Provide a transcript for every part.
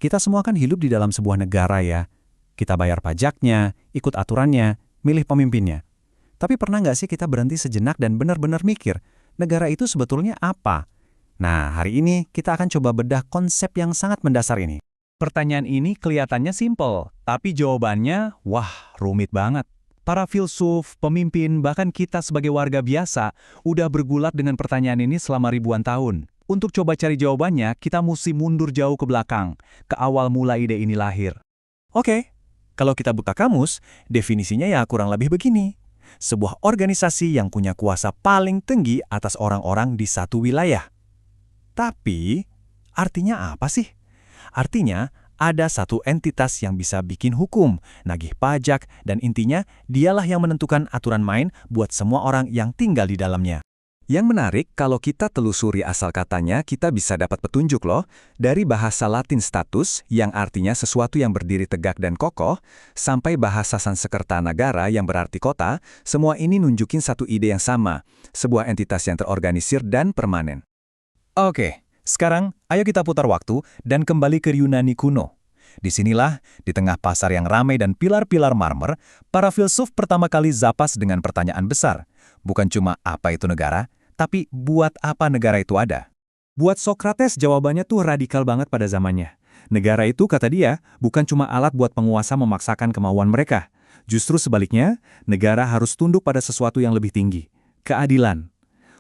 kita semua kan hidup di dalam sebuah negara ya. Kita bayar pajaknya, ikut aturannya, milih pemimpinnya. Tapi pernah nggak sih kita berhenti sejenak dan benar-benar mikir, negara itu sebetulnya apa? Nah, hari ini kita akan coba bedah konsep yang sangat mendasar ini. Pertanyaan ini kelihatannya simpel, tapi jawabannya, wah, rumit banget. Para filsuf, pemimpin, bahkan kita sebagai warga biasa udah bergulat dengan pertanyaan ini selama ribuan tahun. Untuk coba cari jawabannya, kita mesti mundur jauh ke belakang, ke awal mula ide ini lahir. Oke, kalau kita buka kamus, definisinya ya kurang lebih begini. Sebuah organisasi yang punya kuasa paling tinggi atas orang-orang di satu wilayah. Tapi, artinya apa sih? Artinya, ada satu entitas yang bisa bikin hukum, nagih pajak, dan intinya dialah yang menentukan aturan main buat semua orang yang tinggal di dalamnya. Yang menarik, kalau kita telusuri asal katanya, kita bisa dapat petunjuk loh, dari bahasa Latin status, yang artinya sesuatu yang berdiri tegak dan kokoh, sampai bahasa Sanskerta negara yang berarti kota, semua ini nunjukin satu ide yang sama, sebuah entitas yang terorganisir dan permanen. Oke, sekarang ayo kita putar waktu dan kembali ke Yunani kuno. Disinilah, di tengah pasar yang ramai dan pilar-pilar marmer, para filsuf pertama kali zapas dengan pertanyaan besar. Bukan cuma apa itu negara, tapi buat apa negara itu ada. Buat Sokrates jawabannya tuh radikal banget pada zamannya. Negara itu, kata dia, bukan cuma alat buat penguasa memaksakan kemauan mereka. Justru sebaliknya, negara harus tunduk pada sesuatu yang lebih tinggi, keadilan.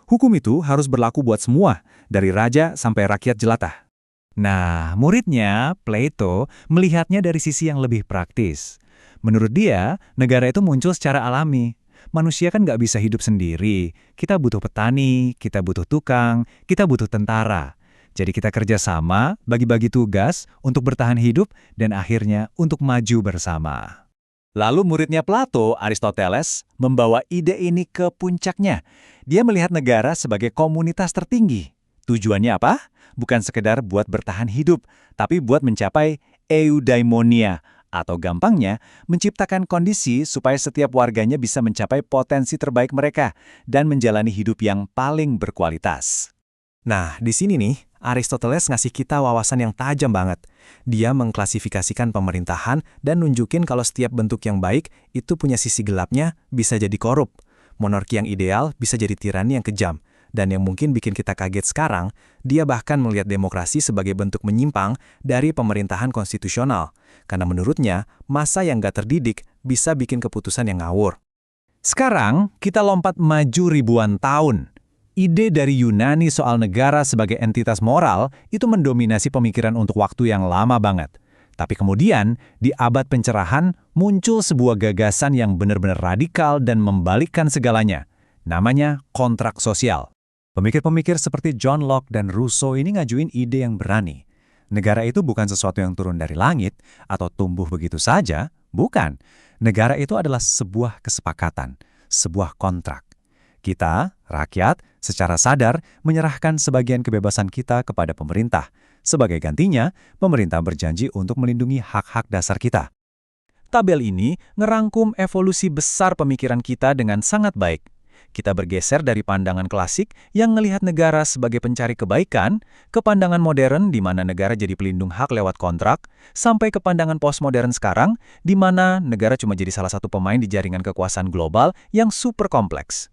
Hukum itu harus berlaku buat semua, dari raja sampai rakyat jelata. Nah, muridnya, Plato, melihatnya dari sisi yang lebih praktis. Menurut dia, negara itu muncul secara alami. Manusia kan nggak bisa hidup sendiri. Kita butuh petani, kita butuh tukang, kita butuh tentara. Jadi kita kerjasama, bagi-bagi tugas untuk bertahan hidup dan akhirnya untuk maju bersama. Lalu muridnya Plato, Aristoteles, membawa ide ini ke puncaknya. Dia melihat negara sebagai komunitas tertinggi. Tujuannya apa? Bukan sekedar buat bertahan hidup, tapi buat mencapai eudaimonia, atau gampangnya, menciptakan kondisi supaya setiap warganya bisa mencapai potensi terbaik mereka dan menjalani hidup yang paling berkualitas. Nah, di sini nih, Aristoteles ngasih kita wawasan yang tajam banget. Dia mengklasifikasikan pemerintahan dan nunjukin kalau setiap bentuk yang baik itu punya sisi gelapnya, bisa jadi korup. Monarki yang ideal bisa jadi tirani yang kejam. Dan yang mungkin bikin kita kaget sekarang, dia bahkan melihat demokrasi sebagai bentuk menyimpang dari pemerintahan konstitusional. Karena menurutnya, massa yang gak terdidik bisa bikin keputusan yang ngawur. Sekarang, kita lompat maju ribuan tahun. Ide dari Yunani soal negara sebagai entitas moral itu mendominasi pemikiran untuk waktu yang lama banget. Tapi kemudian, di abad pencerahan, muncul sebuah gagasan yang benar-benar radikal dan membalikkan segalanya. Namanya kontrak sosial. Pemikir-pemikir seperti John Locke dan Rousseau ini ngajuin ide yang berani. Negara itu bukan sesuatu yang turun dari langit atau tumbuh begitu saja, bukan. Negara itu adalah sebuah kesepakatan, sebuah kontrak. Kita, rakyat, secara sadar menyerahkan sebagian kebebasan kita kepada pemerintah. Sebagai gantinya, pemerintah berjanji untuk melindungi hak-hak dasar kita. Tabel ini ngerangkum evolusi besar pemikiran kita dengan sangat baik. Kita bergeser dari pandangan klasik yang melihat negara sebagai pencari kebaikan, ke pandangan modern di mana negara jadi pelindung hak lewat kontrak, sampai ke pandangan postmodern sekarang, di mana negara cuma jadi salah satu pemain di jaringan kekuasaan global yang super kompleks.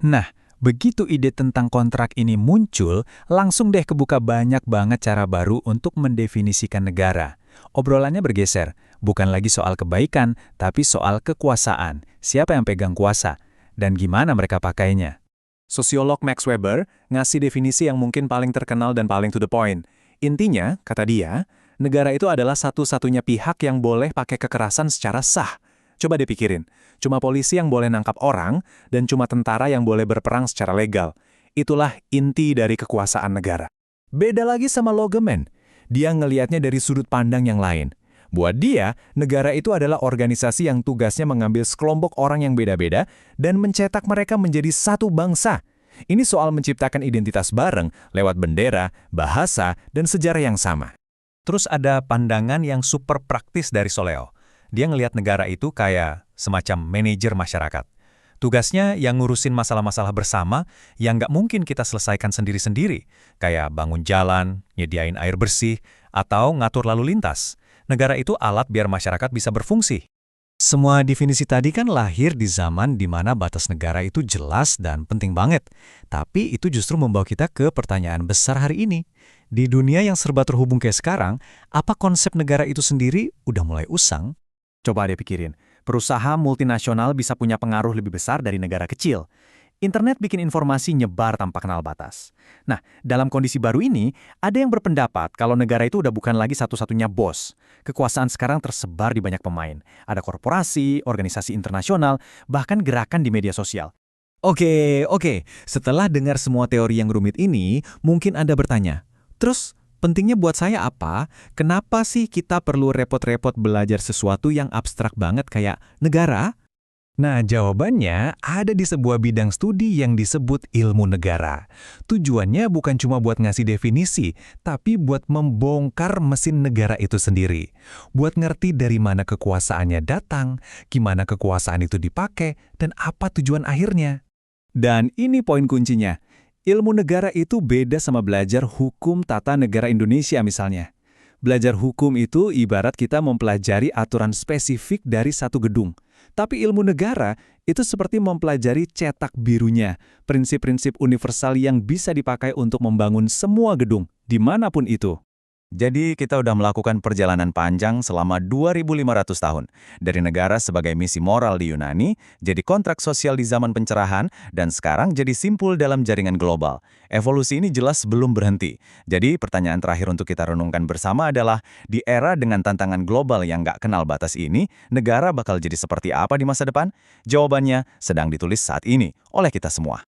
Nah, begitu ide tentang kontrak ini muncul, langsung deh kebuka banyak banget cara baru untuk mendefinisikan negara. Obrolannya bergeser, bukan lagi soal kebaikan, tapi soal kekuasaan. Siapa yang pegang kuasa? Dan gimana mereka pakainya. Sosiolog Max Weber ngasih definisi yang mungkin paling terkenal dan paling to the point. Intinya, kata dia, negara itu adalah satu-satunya pihak yang boleh pakai kekerasan secara sah. Coba dipikirin, cuma polisi yang boleh nangkap orang dan cuma tentara yang boleh berperang secara legal. Itulah inti dari kekuasaan negara. Beda lagi sama Logeman. Dia ngelihatnya dari sudut pandang yang lain. Buat dia, negara itu adalah organisasi yang tugasnya mengambil sekelompok orang yang beda-beda dan mencetak mereka menjadi satu bangsa. Ini soal menciptakan identitas bareng lewat bendera, bahasa, dan sejarah yang sama. Terus ada pandangan yang super praktis dari Soleo. Dia ngelihat negara itu kayak semacam manajer masyarakat. Tugasnya yang ngurusin masalah-masalah bersama yang nggak mungkin kita selesaikan sendiri-sendiri, kayak bangun jalan, nyediain air bersih, atau ngatur lalu lintas. Negara itu alat biar masyarakat bisa berfungsi. Semua definisi tadi kan lahir di zaman di mana batas negara itu jelas dan penting banget. Tapi itu justru membawa kita ke pertanyaan besar hari ini. Di dunia yang serba terhubung kayak sekarang, apa konsep negara itu sendiri udah mulai usang? Coba deh pikirin, perusahaan multinasional bisa punya pengaruh lebih besar dari negara kecil. Internet bikin informasi nyebar tanpa kenal batas. Nah, dalam kondisi baru ini, ada yang berpendapat kalau negara itu udah bukan lagi satu-satunya bos. Kekuasaan sekarang tersebar di banyak pemain. Ada korporasi, organisasi internasional, bahkan gerakan di media sosial. Oke. Setelah dengar semua teori yang rumit ini, mungkin Anda bertanya, terus pentingnya buat saya apa? Kenapa sih kita perlu repot-repot belajar sesuatu yang abstrak banget kayak negara? Nah, jawabannya ada di sebuah bidang studi yang disebut ilmu negara. Tujuannya bukan cuma buat ngasih definisi, tapi buat membongkar mesin negara itu sendiri. Buat ngerti dari mana kekuasaannya datang, gimana kekuasaan itu dipakai, dan apa tujuan akhirnya. Dan ini poin kuncinya. Ilmu negara itu beda sama belajar hukum tata negara Indonesia misalnya. Belajar hukum itu ibarat kita mempelajari aturan spesifik dari satu gedung. Tapi ilmu negara itu seperti mempelajari cetak birunya, prinsip-prinsip universal yang bisa dipakai untuk membangun semua gedung, dimanapun itu. Jadi kita udah melakukan perjalanan panjang selama 2.500 tahun. Dari negara sebagai misi moral di Yunani, jadi kontrak sosial di zaman pencerahan, dan sekarang jadi simpul dalam jaringan global. Evolusi ini jelas belum berhenti. Jadi pertanyaan terakhir untuk kita renungkan bersama adalah, di era dengan tantangan global yang nggak kenal batas ini, negara bakal jadi seperti apa di masa depan? Jawabannya sedang ditulis saat ini oleh kita semua.